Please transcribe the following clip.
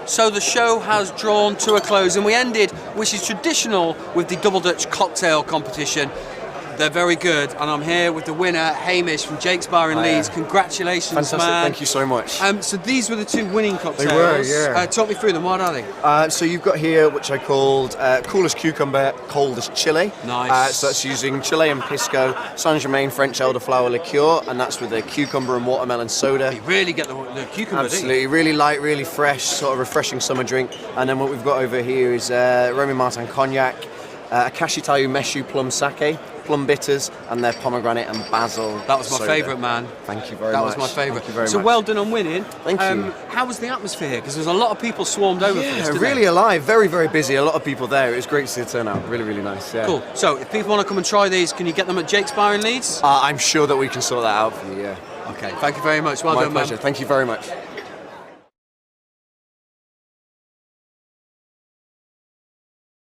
So the show has drawn to a close, and we ended, which is traditional, with the Double Dutch cocktail competition. They're very good, and I'm here with the winner, Hamish from Jake's Bar in Leeds. Congratulations, fantastic, man. thank you so much. So these were the 2 winning cocktails. They were, yeah. Talk me through them, what are they? So you've got here, which I called coolest cucumber, coldest chili. Nice. So that's using Chilean pisco, Saint-Germain French elderflower liqueur, and that's with a cucumber and watermelon soda. You really get the cucumber, Absolutely, really light, really fresh, sort of refreshing summer drink. And then what we've got over here is Remy Martin cognac, Akashitayu Meshu plum sake, plum bitters, and their pomegranate and basil. That was my soda. favourite, man. Thank you very much. That was my favourite. Thank you very so much. well done on winning. Thank you. How was the atmosphere? Because there's a lot of people swarmed over for this, didn't really they? alive, very, very busy. A lot of people there. It was great to see the turnout. Really, really nice. Yeah. Cool. So if people want to come and try these, can you get them at Jake's Bar in Leeds? I'm sure that we can sort that out for you. Yeah. Okay. Thank you very much. Well My done, pleasure. man. Thank you very much.